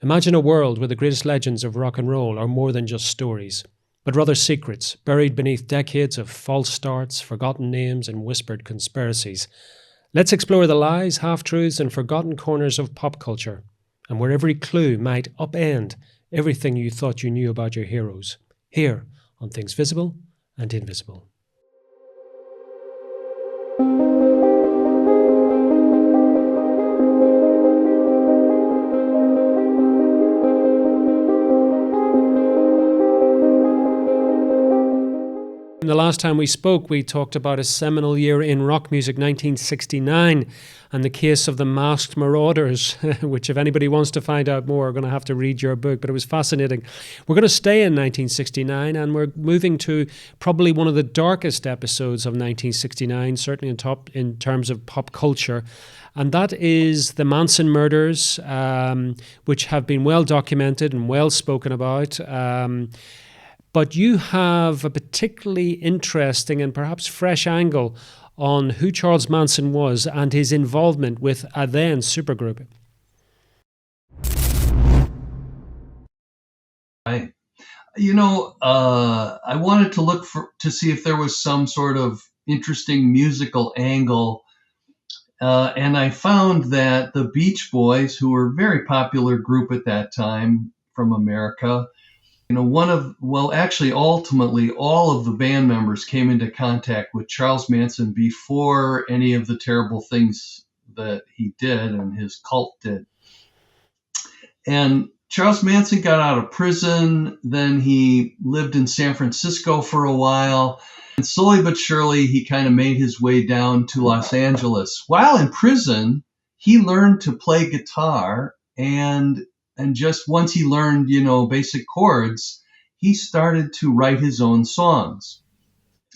Imagine a world where the greatest legends of rock and roll are more than just stories, but rather secrets buried beneath decades of false starts, forgotten names, and whispered conspiracies. Let's explore the lies, half-truths, and forgotten corners of pop culture, and where every clue might upend everything you thought you knew about your heroes. Here on Things Visible and Invisible. The last time we spoke, we talked about a seminal year in rock music, 1969, and the case of the Masked Marauders, which if anybody wants to find out more, are going to have to read your book, but it was fascinating. We're going to stay in 1969, and we're moving to probably one of the darkest episodes of 1969, certainly in terms of pop culture, and that is the Manson murders, which have been well documented and well spoken about. But you have a particularly interesting and perhaps fresh angle on who Charles Manson was and his involvement with a then supergroup. Right. I wanted to look to see if there was some sort of interesting musical angle. And I found that the Beach Boys, who were a very popular group at that time from America, ultimately all of the band members came into contact with Charles Manson before any of the terrible things that he did and his cult did. And Charles Manson got out of prison, then he lived in San Francisco for a while, and slowly but surely he kind of made his way down to Los Angeles. While in prison, he learned to play guitar, and just once he learned, basic chords, he started to write his own songs.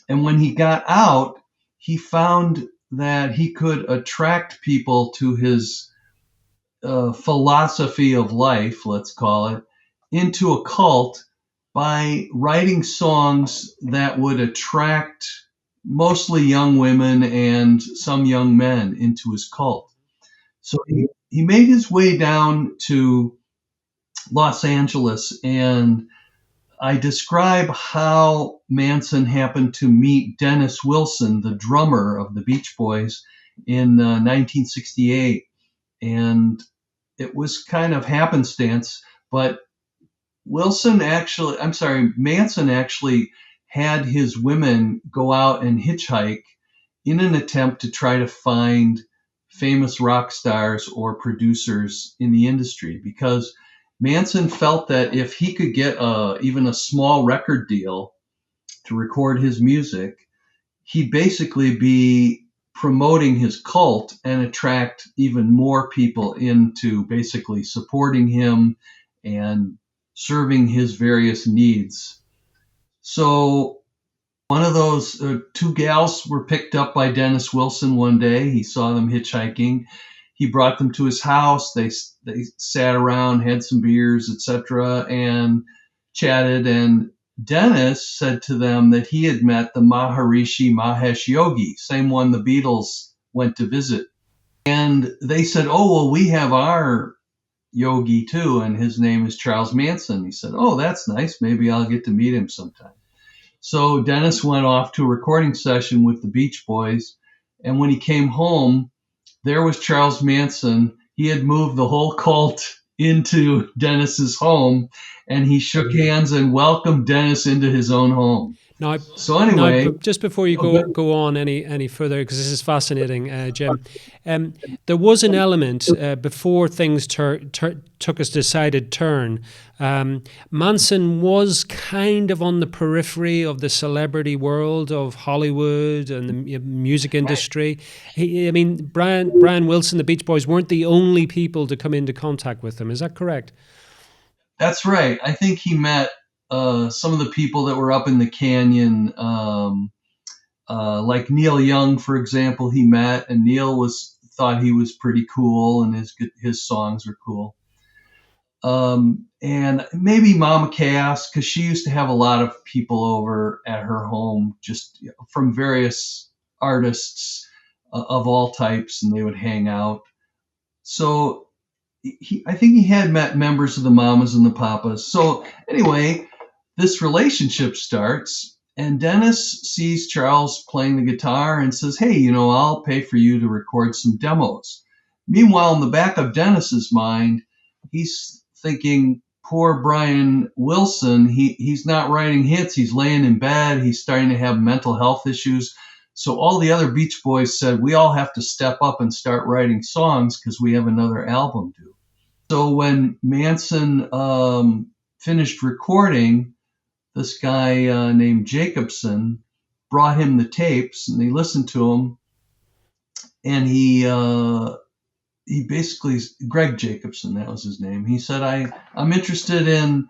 And when he got out, he found that he could attract people to his philosophy of life, let's call it, into a cult by writing songs that would attract mostly young women and some young men into his cult. So he made his way down to Los Angeles, and I describe how Manson happened to meet Dennis Wilson, the drummer of the Beach Boys, in 1968. And it was kind of happenstance, but Manson actually had his women go out and hitchhike in an attempt to try to find famous rock stars or producers in the industry, because Manson felt that if he could get even a small record deal to record his music, he'd basically be promoting his cult and attract even more people into basically supporting him and serving his various needs. So one of those two gals were picked up by Dennis Wilson one day. He saw them hitchhiking. He brought them to his house. They sat around, had some beers, etc., and chatted. And Dennis said to them that he had met the Maharishi Mahesh Yogi, same one the Beatles went to visit. And they said, "Oh, well, we have our yogi too, and his name is Charles Manson." He said, "Oh, that's nice. Maybe I'll get to meet him sometime." So Dennis went off to a recording session with the Beach Boys. And when he came home, there was Charles Manson. He had moved the whole cult into Dennis's home, and he shook hands and welcomed Dennis into his own home. Now, just before you go on any further, because this is fascinating, Jim, there was an element before things took a decided turn. Manson was kind of on the periphery of the celebrity world of Hollywood and the music industry. Brian Wilson, the Beach Boys, weren't the only people to come into contact with him. Is that correct? That's right. I think he met some of the people that were up in the canyon, like Neil Young, for example, he met, and Neil thought he was pretty cool, and his songs were cool. And maybe Mama Cass, because she used to have a lot of people over at her home, just from various artists of all types, and they would hang out. So I think he had met members of the Mamas and the Papas. So anyway, this relationship starts, and Dennis sees Charles playing the guitar and says, "Hey, I'll pay for you to record some demos." Meanwhile, in the back of Dennis's mind, he's thinking, "Poor Brian Wilson, he's not writing hits. He's laying in bed. He's starting to have mental health issues." So all the other Beach Boys said, "We all have to step up and start writing songs because we have another album due." So when Manson finished recording, this guy named Jacobson brought him the tapes, and they listened to them. And he basically, Greg Jacobson, that was his name. He said, I'm interested in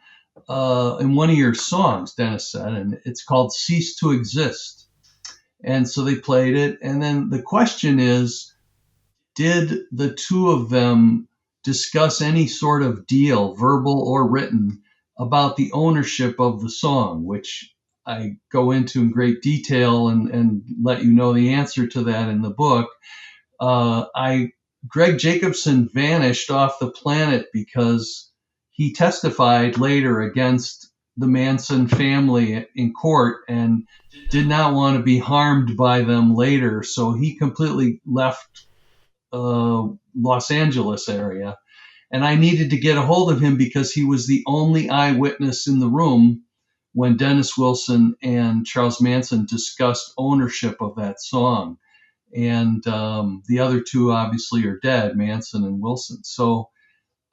one of your songs," Dennis said, "and it's called "Cease to Exist." And so they played it. And then the question is, did the two of them discuss any sort of deal, verbal or written, about the ownership of the song, which I go into in great detail and let you know the answer to that in the book. Greg Jacobson vanished off the planet because he testified later against the Manson family in court and did not want to be harmed by them later. So he completely left Los Angeles area. And I needed to get a hold of him because he was the only eyewitness in the room when Dennis Wilson and Charles Manson discussed ownership of that song. And the other two obviously are dead, Manson and Wilson. So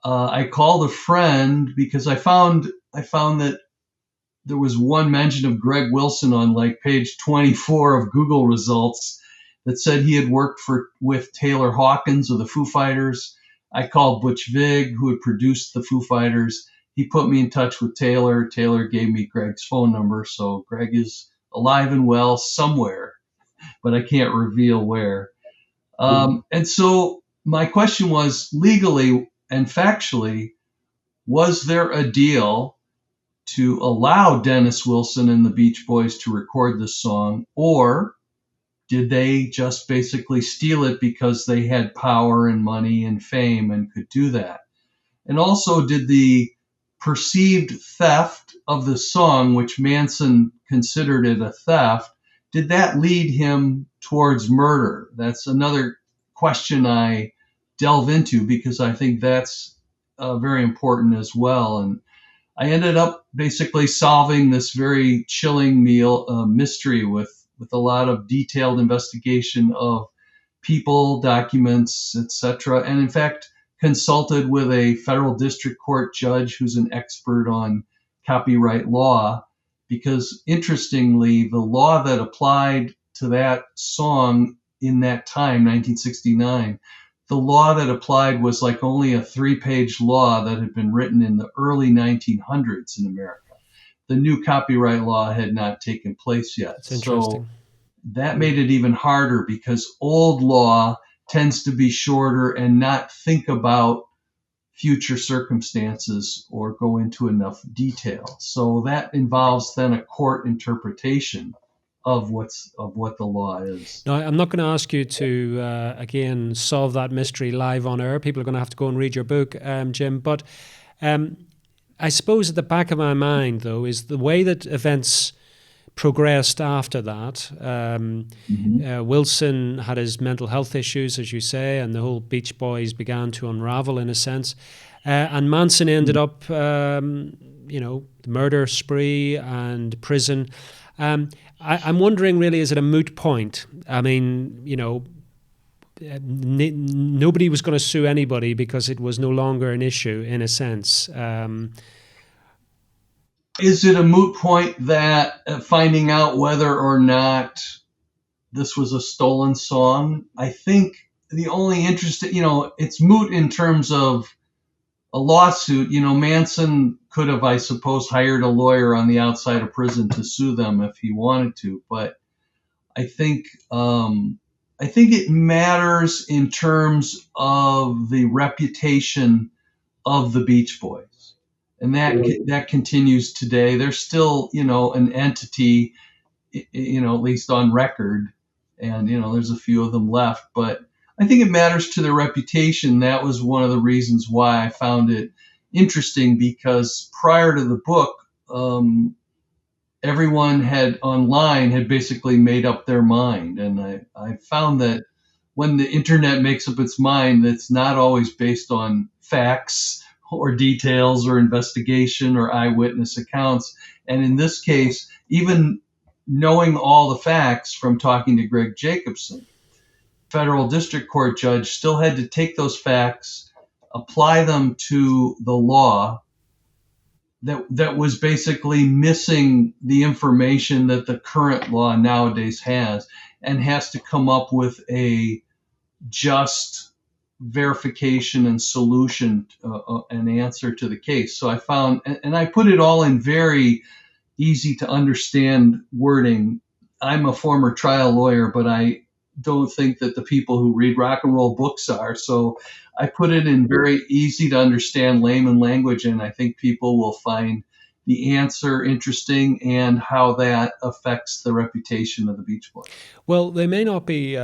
I called a friend because I found that there was one mention of Greg Wilson on like page 24 of Google results that said he had worked with Taylor Hawkins of the Foo Fighters. I called Butch Vig, who had produced the Foo Fighters. He put me in touch with Taylor. Taylor gave me Greg's phone number. So Greg is alive and well somewhere, but I can't reveal where. And so my question was, legally and factually, was there a deal to allow Dennis Wilson and the Beach Boys to record this song, or did they just basically steal it because they had power and money and fame and could do that? And also, did the perceived theft of the song, which Manson considered it a theft, did that lead him towards murder? That's another question I delve into because I think that's very important as well. And I ended up basically solving this very chilling mystery with a lot of detailed investigation of people, documents, etc. And in fact, consulted with a federal district court judge who's an expert on copyright law, because interestingly, the law that applied to that song in that time, 1969, the law that applied was like only a 3-page law that had been written in the early 1900s in America. The new copyright law had not taken place yet. That's interesting. So that made it even harder because old law tends to be shorter and not think about future circumstances or go into enough detail. So that involves then a court interpretation of what the law is. Now, I'm not going to ask you to, again, solve that mystery live on air. People are going to have to go and read your book, Jim. But I suppose at the back of my mind, though, is the way that events progressed after that. Wilson had his mental health issues, as you say, and the whole Beach Boys began to unravel in a sense. And Manson ended up, the murder spree and prison. I'm wondering, really, is it a moot point? I mean, nobody was going to sue anybody because it was no longer an issue, in a sense. Is it a moot point that finding out whether or not this was a stolen song? I think the only interest, it's moot in terms of a lawsuit. Manson could have, I suppose, hired a lawyer on the outside of prison to sue them if he wanted to. But I think it matters in terms of the reputation of the Beach Boys. And that continues today. They're still, an entity, at least on record. And, there's a few of them left. But I think it matters to their reputation. That was one of the reasons why I found it interesting, because prior to the book, everyone had online had basically made up their mind. And I found that when the internet makes up its mind, it's not always based on facts or details or investigation or eyewitness accounts. And in this case, even knowing all the facts from talking to Greg Jacobson, federal district court judge still had to take those facts, apply them to the law that was basically missing the information that the current law nowadays has, and has to come up with a just verification and solution, an answer to the case. So I found, and I put it all in very easy to understand wording. I'm a former trial lawyer, but I don't think that the people who read rock and roll books are. So I put it in very easy to understand layman language, and I think people will find the answer interesting and how that affects the reputation of the Beach Boys. Well, they may not be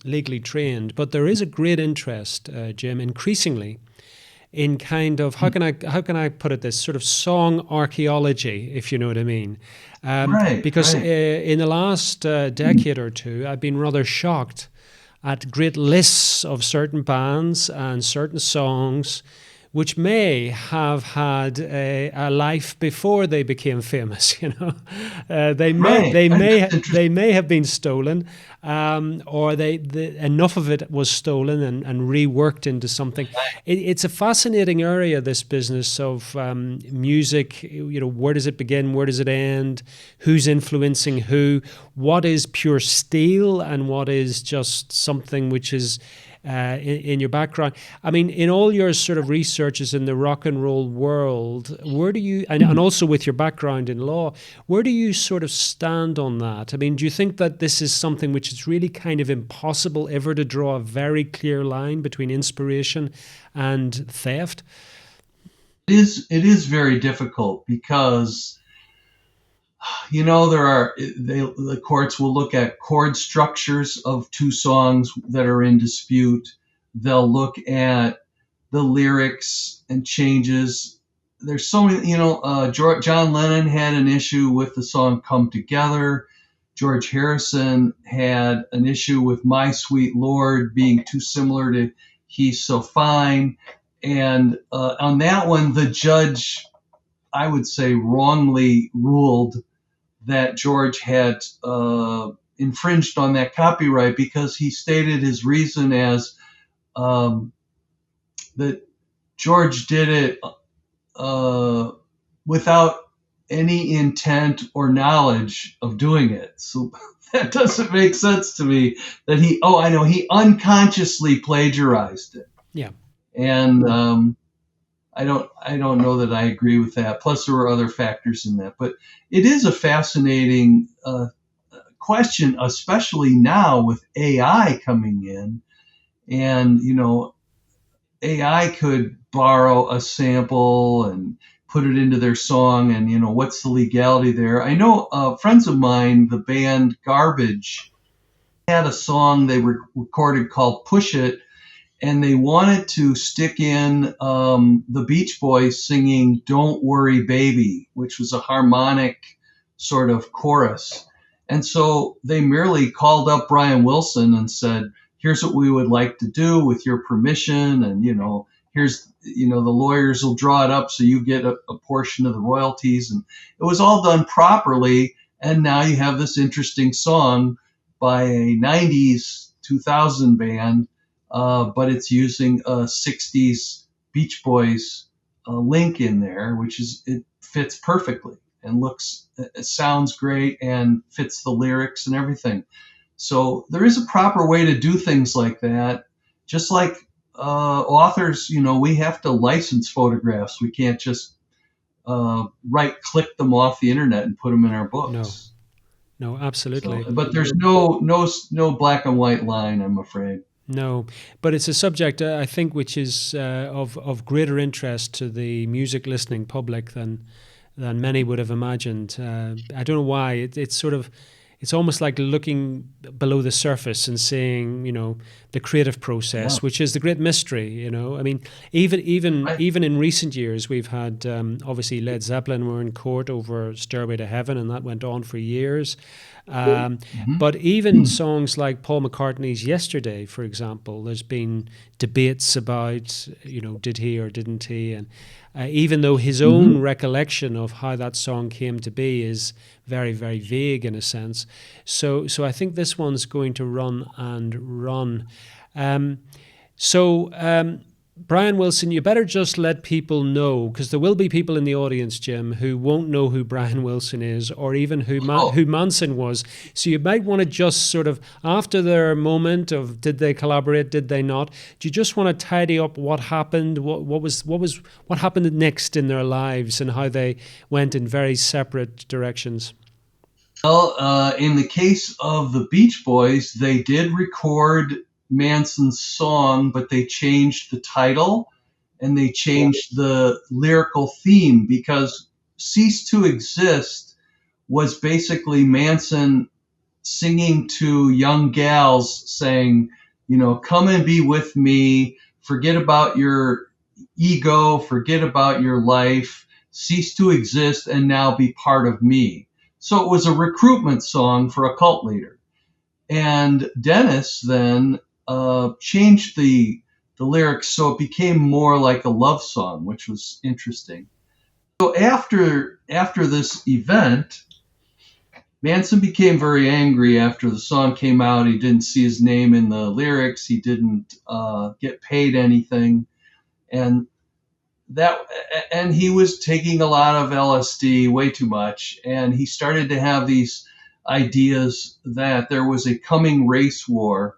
legally trained, but there is a great interest, Jim, increasingly in kind of, how can I put it, this sort of song archaeology, if you know what I mean. Because in the last decade or two, I've been rather shocked at great lists of certain bands and certain songs which may have had a life before they became famous. You know, they may have been stolen, or enough of it was stolen and reworked into something. It's a fascinating area, this business of music. You know, where does it begin? Where does it end? Who's influencing who? What is pure steel and what is just something which is in your background? I mean, in all your sort of researches in the rock and roll world, where do you, and also with your background in law, where do you sort of stand on that? I mean, do you think that this is something which is really kind of impossible ever to draw a very clear line between inspiration and theft? It is very difficult because, you know, the courts will look at chord structures of two songs that are in dispute. They'll look at the lyrics and changes. There's so many, you know, John Lennon had an issue with the song Come Together. George Harrison had an issue with My Sweet Lord being too similar to He's So Fine. And on that one, the judge, I would say, wrongly ruled that George had infringed on that copyright, because he stated his reason as that George did it without any intent or knowledge of doing it. So that doesn't make sense to me, that he unconsciously plagiarized it. Yeah. And I don't know that I agree with that. Plus, there were other factors in that. But it is a fascinating question, especially now with AI coming in. And, you know, AI could borrow a sample and put it into their song, and, you know, what's the legality there? I know friends of mine, the band Garbage, had a song they recorded called Push It, and they wanted to stick in the Beach Boys singing Don't Worry Baby, which was a harmonic sort of chorus. And so they merely called up Brian Wilson and said, here's what we would like to do with your permission. And, you know, here's, you know, the lawyers will draw it up so you get a portion of the royalties. And it was all done properly. And now you have this interesting song by a 90s, 2000 band, but it's using a 60s Beach Boys link in there, it fits perfectly and it sounds great and fits the lyrics and everything. So there is a proper way to do things like that. Just like authors, you know, we have to license photographs. We can't just right-click them off the internet and put them in our books. No, absolutely. So, but there's no black and white line, I'm afraid. No, but it's a subject, I think, which is of greater interest to the music listening public than many would have imagined. I don't know why. It's sort of, it's almost like looking below the surface and seeing, the creative process, which is the great mystery. I mean, even in recent years, we've had obviously Led Zeppelin were in court over Stairway to Heaven, and that went on for years. But even songs like Paul McCartney's Yesterday, for example, there's been debates about, did he or didn't he, and even though his own recollection of how that song came to be is very, very vague in a sense. So I think this one's going to run and run. Brian Wilson, you better just let people know, because there will be people in the audience, Jim, who won't know who Brian Wilson is or even who Manson was. So you might want to just sort of, after their moment of did they collaborate, did they not, do you just want to tidy up what happened, what happened next in their lives and how they went in very separate directions? Well, in the case of the Beach Boys, they did record Manson's song, but they changed the title and they changed the lyrical theme, because Cease to Exist was basically Manson singing to young gals saying, come and be with me, forget about your ego, forget about your life, cease to exist and now be part of me. So it was a recruitment song for a cult leader. And Dennis then changed the lyrics so it became more like a love song, which was interesting. So after this event, Manson became very angry after the song came out. He didn't see his name in the lyrics. He didn't get paid anything, and he was taking a lot of LSD, way too much, and he started to have these ideas that there was a coming race war,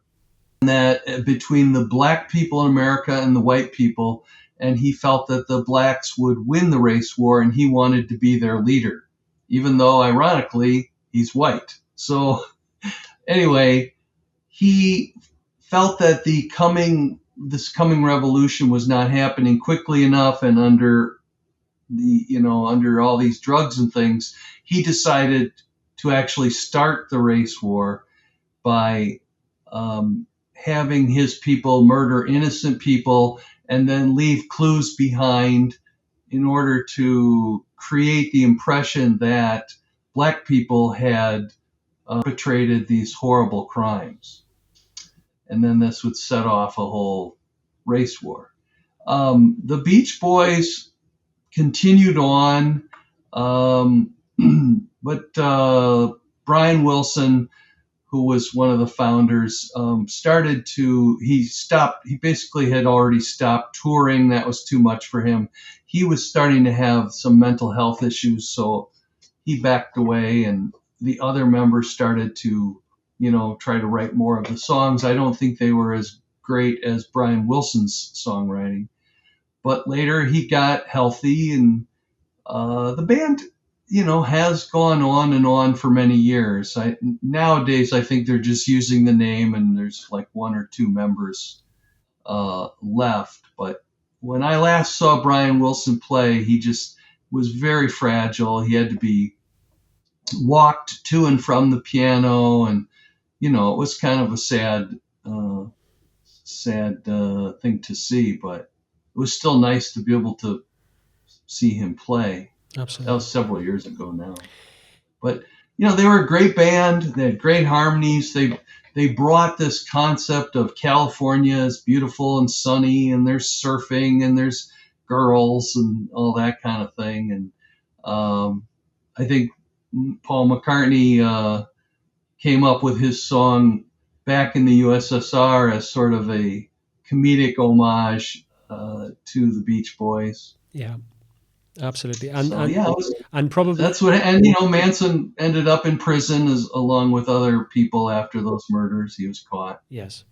that between the black people in America and the white people, and he felt that the blacks would win the race war, and he wanted to be their leader, even though ironically he's white. So anyway, he felt that this coming revolution was not happening quickly enough, and under all these drugs and things, he decided to actually start the race war by having his people murder innocent people and then leave clues behind in order to create the impression that black people had perpetrated these horrible crimes. And then this would set off a whole race war. The Beach Boys continued on, but Brian Wilson, who was one of the founders, he basically had already stopped touring. That was too much for him. He was starting to have some mental health issues, so he backed away, and the other members started to, try to write more of the songs. I don't think they were as great as Brian Wilson's songwriting, but later he got healthy, and the band has gone on and on for many years. Nowadays, I think they're just using the name, and there's like one or two members left. But when I last saw Brian Wilson play, he just was very fragile. He had to be walked to and from the piano, and it was kind of a sad thing to see. But it was still nice to be able to see him play. Absolutely. That was several years ago now. But, they were a great band. They had great harmonies. They brought this concept of California as beautiful and sunny, and there's surfing and there's girls and all that kind of thing. And I think Paul McCartney came up with his song back in the USSR as sort of a comedic homage to the Beach Boys. Yeah. Absolutely, and probably that's what. And Manson ended up in prison along with other people after those murders. He was caught. Yes.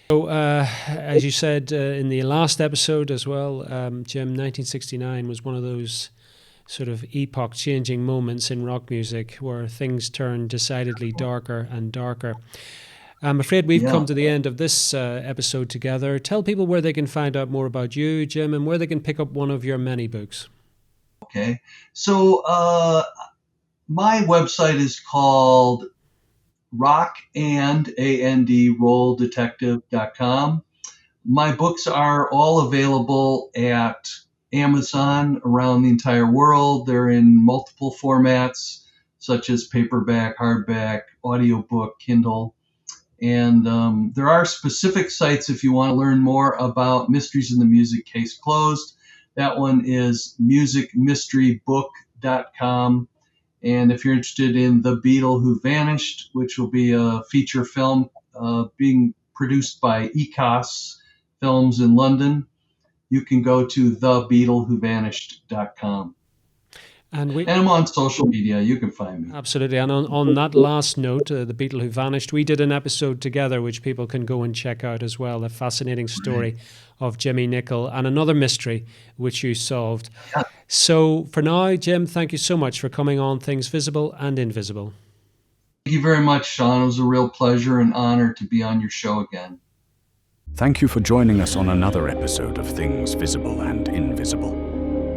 So, as you said in the last episode as well, Jim, 1969 was one of those sort of epoch-changing moments in rock music where things turned decidedly darker and darker. I'm afraid we've come to the end of this episode together. Tell people where they can find out more about you, Jim, and where they can pick up one of your many books. Okay. So my website is called rockandrolldetective.com. My books are all available at Amazon around the entire world. They're in multiple formats, such as paperback, hardback, audiobook, Kindle. And there are specific sites if you want to learn more about Mysteries in the Music Case Closed. That one is musicmysterybook.com. And if you're interested in The Beatle Who Vanished, which will be a feature film being produced by ECOS Films in London, you can go to thebeatlewhovanished.com. And I'm on social media. You can find me. Absolutely. And on that last note, The Beatle Who Vanished, we did an episode together which people can go and check out as well. A fascinating story of Jimmy Nicol and another mystery which you solved. Yeah. So for now, Jim, thank you so much for coming on Things Visible and Invisible. Thank you very much, Sean. It was a real pleasure and honor to be on your show again. Thank you for joining us on another episode of Things Visible and Invisible.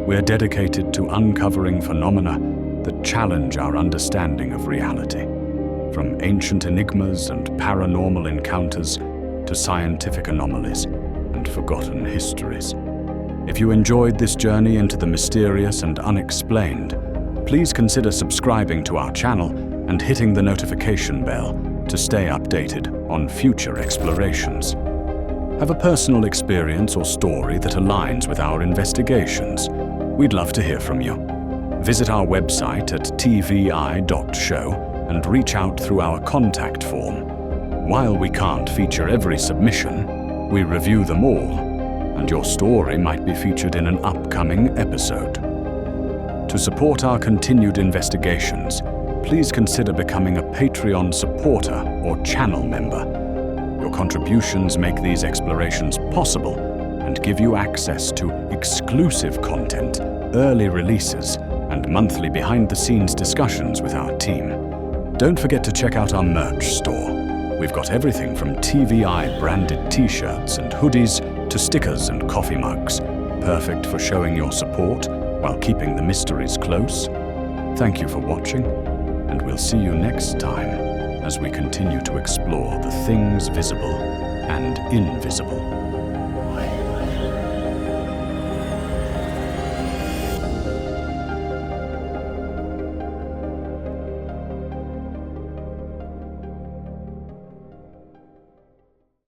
We're dedicated to uncovering phenomena that challenge our understanding of reality, from ancient enigmas and paranormal encounters to scientific anomalies and forgotten histories. If you enjoyed this journey into the mysterious and unexplained, please consider subscribing to our channel and hitting the notification bell to stay updated on future explorations. Have a personal experience or story that aligns with our investigations? We'd love to hear from you. Visit our website at tvi.show and reach out through our contact form. While we can't feature every submission, we review them all, and your story might be featured in an upcoming episode. To support our continued investigations, please consider becoming a Patreon supporter or channel member. Your contributions make these explorations possible and give you access to exclusive content, early releases, and monthly behind-the-scenes discussions with our team. Don't forget to check out our merch store. We've got everything from TVI-branded t-shirts and hoodies to stickers and coffee mugs, perfect for showing your support while keeping the mysteries close. Thank you for watching, and we'll see you next time as we continue to explore the things visible and invisible.